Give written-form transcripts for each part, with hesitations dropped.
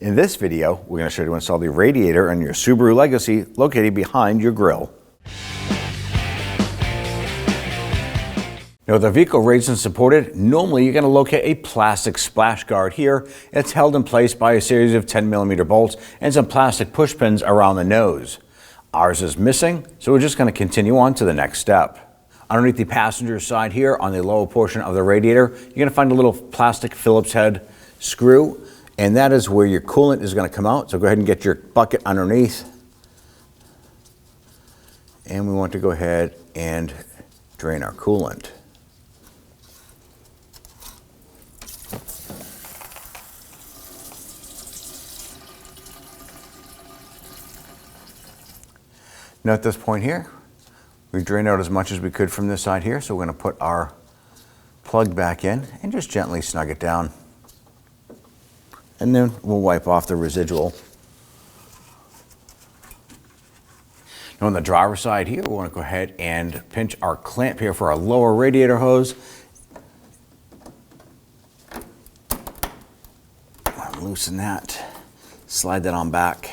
In this video, we're going to show you how to install the radiator on your Subaru Legacy located behind your grille. Now with the vehicle raised and supported, normally you're going to locate a plastic splash guard here. It's held in place by a series of 10mm bolts and some plastic push pins around the nose. Ours is missing, so we're just going to continue on to the next step. Underneath the passenger side here on the lower portion of the radiator, you're going to find a little plastic Phillips head screw, and that is where your coolant is going to come out. So go ahead and get your bucket underneath. And we want to go ahead and drain our coolant. Now at this point here, we drained out as much as we could from this side here, so we're going to put our plug back in and just gently snug it down. And then we'll wipe off the residual. Now on the driver's side here, we want to go ahead and pinch our clamp here for our lower radiator hose. Loosen that, slide that on back.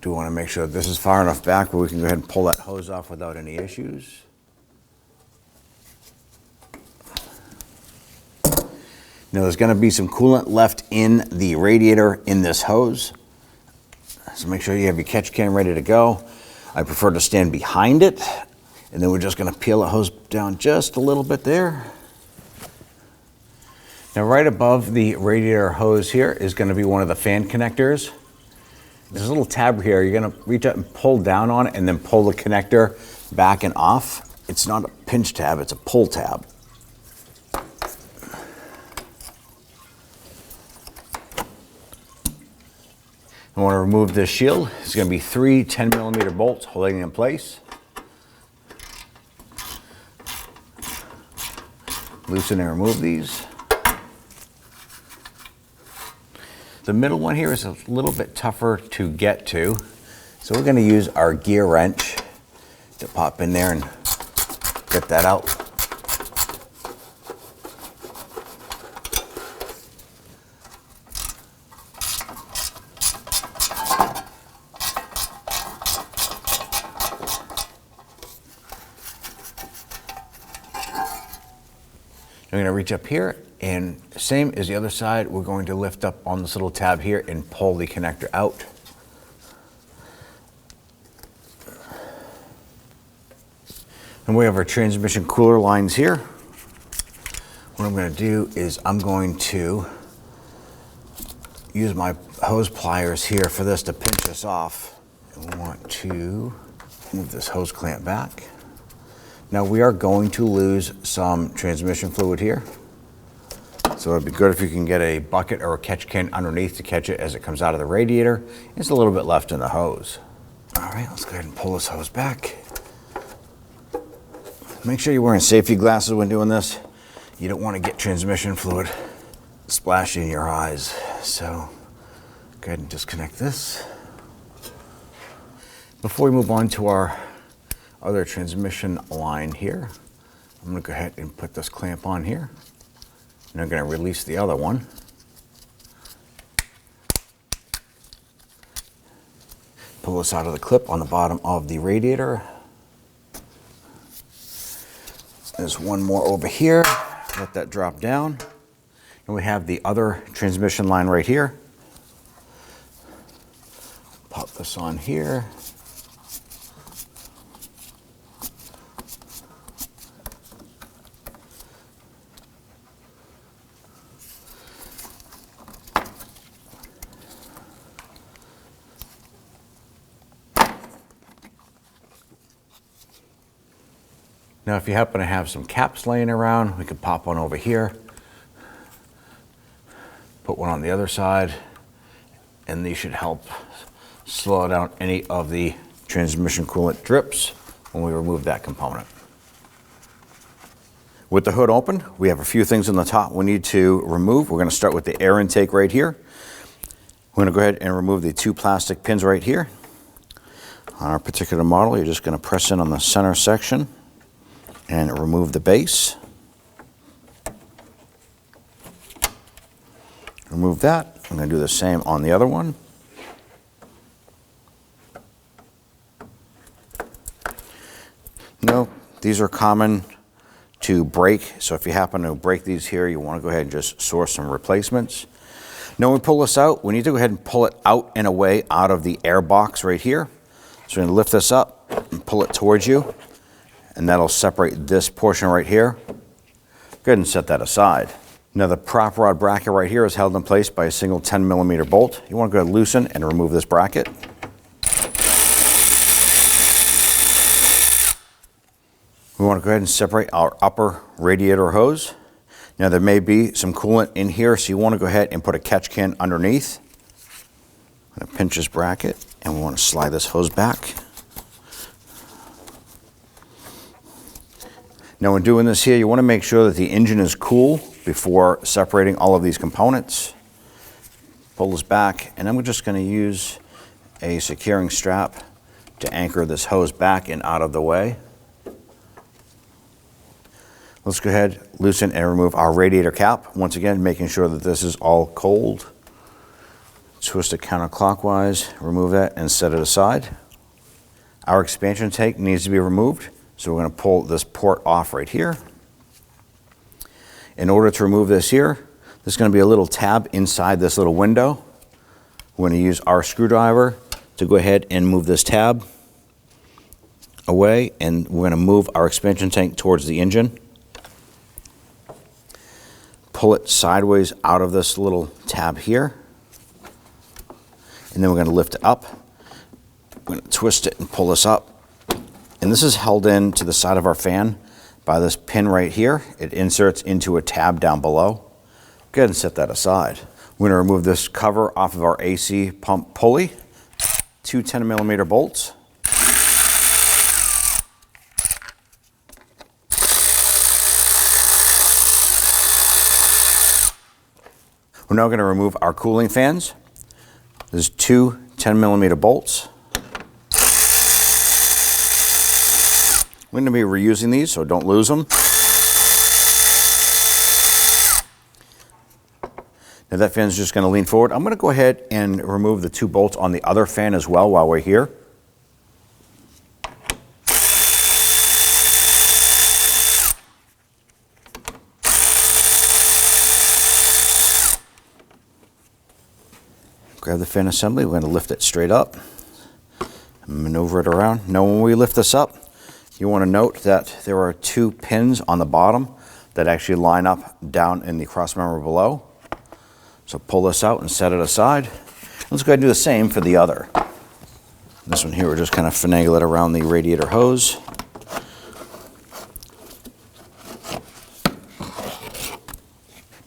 Do want to make sure that this is far enough back where we can go ahead and pull that hose off without any issues. Now there's going to be some coolant left in the radiator in this hose. So make sure you have your catch can ready to go. I prefer to stand behind it, and then we're just going to peel the hose down just a little bit there. Now right above the radiator hose here is going to be one of the fan connectors. There's a little tab here. You're going to reach out and pull down on it and then pull the connector back and off. It's not a pinch tab, it's a pull tab. I want to remove this shield. It's going to be 3 10mm bolts holding it in place. Loosen and remove these. The middle one here is a little bit tougher to get to, so we're going to use our gear wrench to pop in there and get that out. I'm going to reach up here, and same as the other side, we're going to lift up on this little tab here and pull the connector out. And we have our transmission cooler lines here. What I'm going to do is I'm going to use my hose pliers here for this to pinch this off. And we want to move this hose clamp back. Now we are going to lose some transmission fluid here. So it'd be good if you can get a bucket or a catch can underneath to catch it as it comes out of the radiator. It's a little bit left in the hose. All right, let's go ahead and pull this hose back. Make sure you're wearing safety glasses when doing this. You don't want to get transmission fluid splashing in your eyes. So go ahead and disconnect this. Before we move on to our other transmission line here, I'm going to go ahead and put this clamp on here, and I'm going to release the other one. Pull this out of the clip on the bottom of the radiator. There's one more over here. Let that drop down. And we have the other transmission line right here. Pop this on here. Now if you happen to have some caps laying around, we could pop one over here, put one on the other side, and these should help slow down any of the transmission coolant drips when we remove that component. With the hood open, we have a few things on the top we need to remove. We're going to start with the air intake right here. We're going to go ahead and remove the 2 plastic pins right here. On our particular model, you're just going to press in on the center section and remove the base. Remove that. I'm going to do the same on the other one. No, these are common to break, so if you happen to break these here, you want to go ahead and just source some replacements. Now when we pull this out, we need to go ahead and pull it out and away out of the air box right here. So we're going to lift this up and pull it towards you, and that'll separate this portion right here. Go ahead and set that aside. Now the prop rod bracket right here is held in place by a single 10mm bolt. You want to go ahead and loosen and remove this bracket. We want to go ahead and separate our upper radiator hose. Now there may be some coolant in here, so you want to go ahead and put a catch can underneath. I'm going to pinch this bracket, and we want to slide this hose back. Now when doing this here, you want to make sure that the engine is cool before separating all of these components. Pull this back, and I'm just going to use a securing strap to anchor this hose back and out of the way. Let's go ahead, loosen and remove our radiator cap. Once again, making sure that this is all cold. Twist it counterclockwise, remove that and set it aside. Our expansion tank needs to be removed, so we're going to pull this port off right here. In order to remove this here, there's going to be a little tab inside this little window. We're going to use our screwdriver to go ahead and move this tab away, and we're going to move our expansion tank towards the engine. Pull it sideways out of this little tab here, and then we're going to lift it up. We're going to twist it and pull this up, and this is held in to the side of our fan by this pin right here. It inserts into a tab down below. Go ahead and set that aside. We're going to remove this cover off of our AC pump pulley. Two 10mm bolts. We're now going to remove our cooling fans. There's two 10mm bolts. We're going to be reusing these, so don't lose them. Now that fan's just going to lean forward. I'm going to go ahead and remove the two bolts on the other fan as well while we're here. Grab the fan assembly, we're going to lift it straight up and maneuver it around. Now when we lift this up, you want to note that there are two pins on the bottom that actually line up down in the cross member below. So pull this out and set it aside. Let's go ahead and do the same for the other. This one here, we're just kind of finagle it around the radiator hose.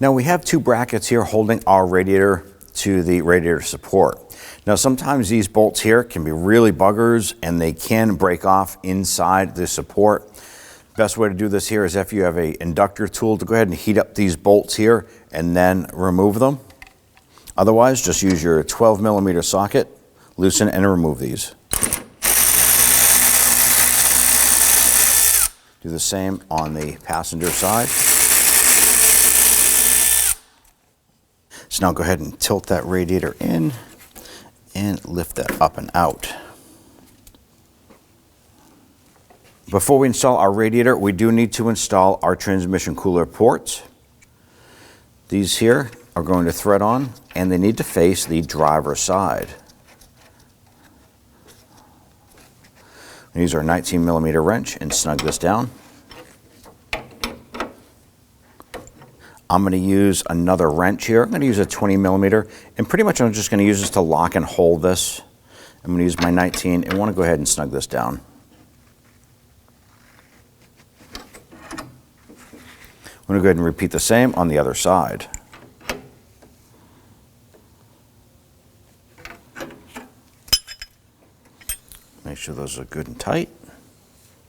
Now we have two brackets here holding our radiator to the radiator support. Now sometimes these bolts here can be really buggers and they can break off inside the support. Best way to do this here is if you have an inductor tool to go ahead and heat up these bolts here and then remove them. Otherwise, just use your 12mm socket, loosen and remove these. Do the same on the passenger side. So now go ahead and tilt that radiator in and lift that up and out. Before we install our radiator, we do need to install our transmission cooler ports. These here are going to thread on, and they need to face the driver's side. Use our 19mm wrench and snug this down. I'm going to use another wrench here. I'm going to use a 20mm, and pretty much I'm just going to use this to lock and hold this. I'm going to use my 19 and want to go ahead and snug this down. I'm going to go ahead and repeat the same on the other side. Make sure those are good and tight.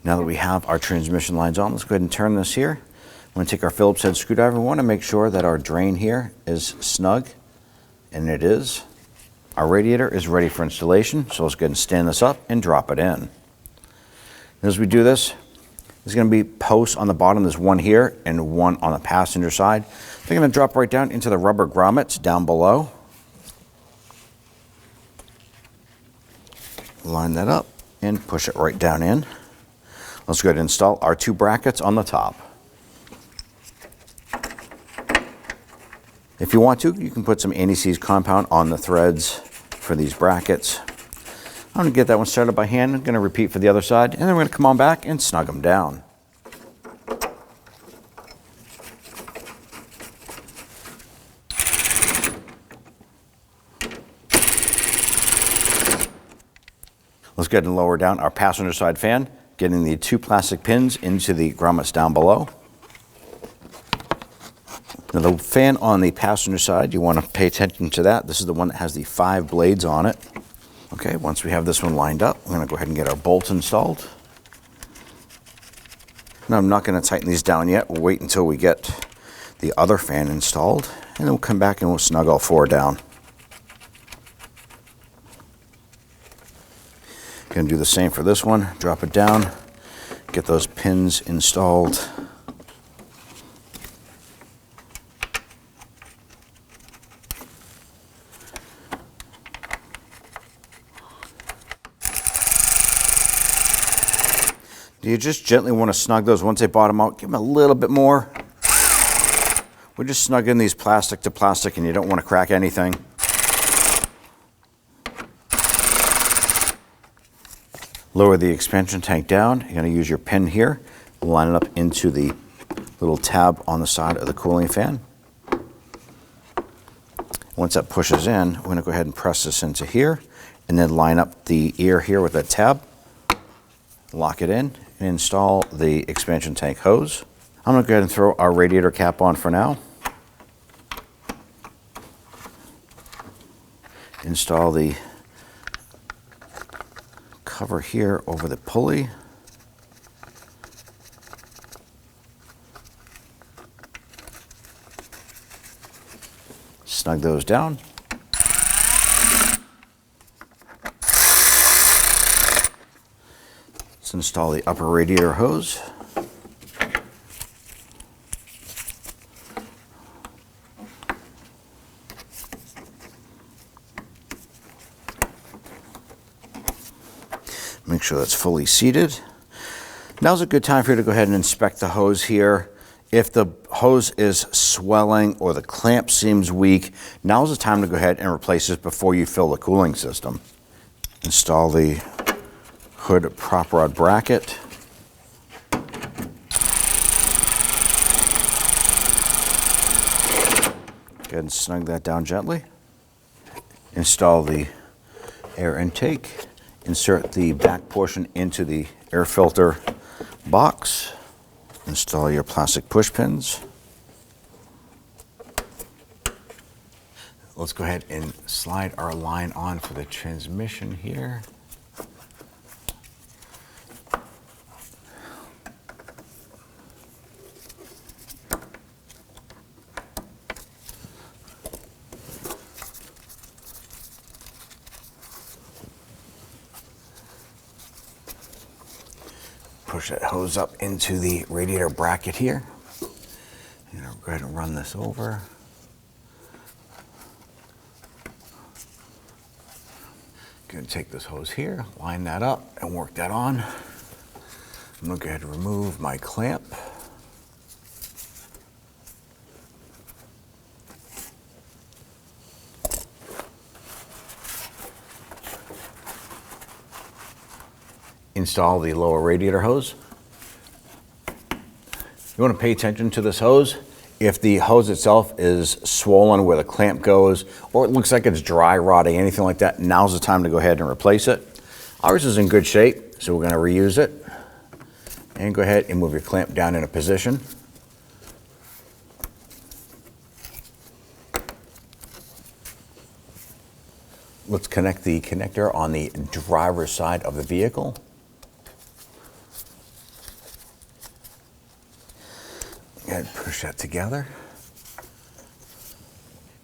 Now that we have our transmission lines on, let's go ahead and turn this here. I'm going to take our Phillips head screwdriver. We want to make sure that our drain here is snug, and it is. Our radiator is ready for installation, so let's go ahead and stand this up and drop it in. As we do this, there's going to be posts on the bottom. There's one here and one on the passenger side. They're going to drop right down into the rubber grommets down below. Line that up and push it right down in. Let's go ahead and install our 2 brackets on the top. If you want to, you can put some anti-seize compound on the threads for these brackets. I'm going to get that one started by hand. I'm going to repeat for the other side, and then we're going to come on back and snug them down. Let's go ahead and lower down our passenger side fan, getting the 2 plastic pins into the grommets down below. Now the fan on the passenger side, you want to pay attention to that. This is the one that has the 5 blades on it. Okay, once we have this one lined up, we're going to go ahead and get our bolts installed. Now I'm not going to tighten these down yet. We'll wait until we get the other fan installed, and then we'll come back and we'll snug all 4 down. Going to do the same for this one. Drop it down, get those pins installed. You just gently want to snug those. Once they bottom out, give them a little bit more. We're just snugging these plastic to plastic, and you don't want to crack anything. Lower the expansion tank down. You're going to use your pin here, line it up into the little tab on the side of the cooling fan. Once that pushes in, we're going to go ahead and press this into here, and then line up the ear here with that tab. Lock it in and install the expansion tank hose. I'm going to go ahead and throw our radiator cap on for now. Install the cover here over the pulley. Snug those down. Let's install the upper radiator hose. Make sure that's fully seated. Now's a good time for you to go ahead and inspect the hose here. If the hose is swelling or the clamp seems weak, now's the time to go ahead and replace this before you fill the cooling system. Install the hood prop rod bracket. Go ahead and snug that down gently. Install the air intake. Insert the back portion into the air filter box. Install your plastic push pins. Let's go ahead and slide our line on for the transmission here. Push that hose up into the radiator bracket here. And I'll go ahead and run this over. Going to take this hose here, line that up, and work that on. I'm going to go ahead and remove my clamp. Install the lower radiator hose. You want to pay attention to this hose. If the hose itself is swollen where the clamp goes, or it looks like it's dry rotting, anything like that, now's the time to go ahead and replace it. Ours is in good shape, so we're going to reuse it. And go ahead and move your clamp down in a position. Let's connect the connector on the driver's side of the vehicle. And push that together.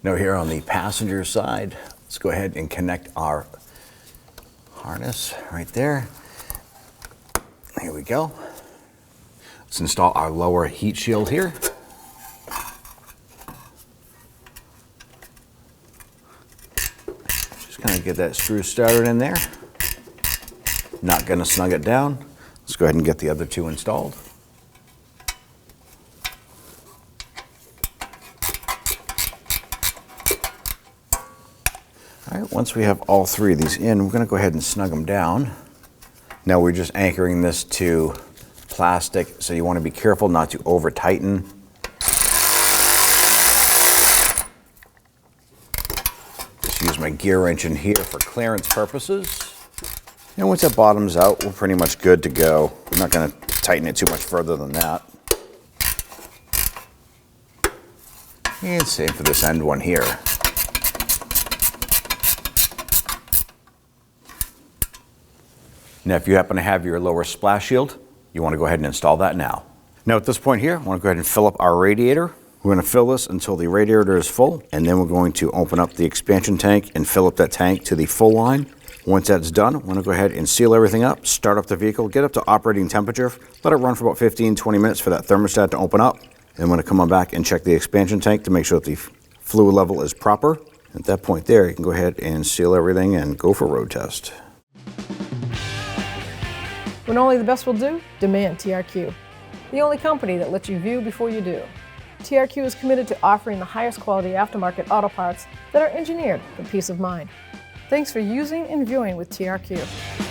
Now here on the passenger side, let's go ahead and connect our harness right there. Here we go. Let's install our lower heat shield here. Just kind of get that screw started in there. not going to snug it down. Let's go ahead and get the other two installed. All right, once we have all three of these in, we're going to go ahead and snug them down. Now we're just anchoring this to plastic, so you want to be careful not to over tighten. Just use my gear wrench in here for clearance purposes. And once that bottoms out, we're pretty much good to go. We're not going to tighten it too much further than that. And same for this end one here. Now, if you happen to have your lower splash shield, you want to go ahead and install that now. Now, at this point here, I want to go ahead and fill up our radiator. We're going to fill this until the radiator is full, and then we're going to open up the expansion tank and fill up that tank to the full line. Once that's done, I want to go ahead and seal everything up, start up the vehicle, get up to operating temperature, let it run for about 15-20 minutes for that thermostat to open up. And I'm going to come on back and check the expansion tank to make sure that the fluid level is proper. At that point there, you can go ahead and seal everything and go for road test. When only the best will do, demand TRQ. The only company that lets you view before you do. TRQ is committed to offering the highest quality aftermarket auto parts that are engineered for peace of mind. Thanks for using and viewing with TRQ.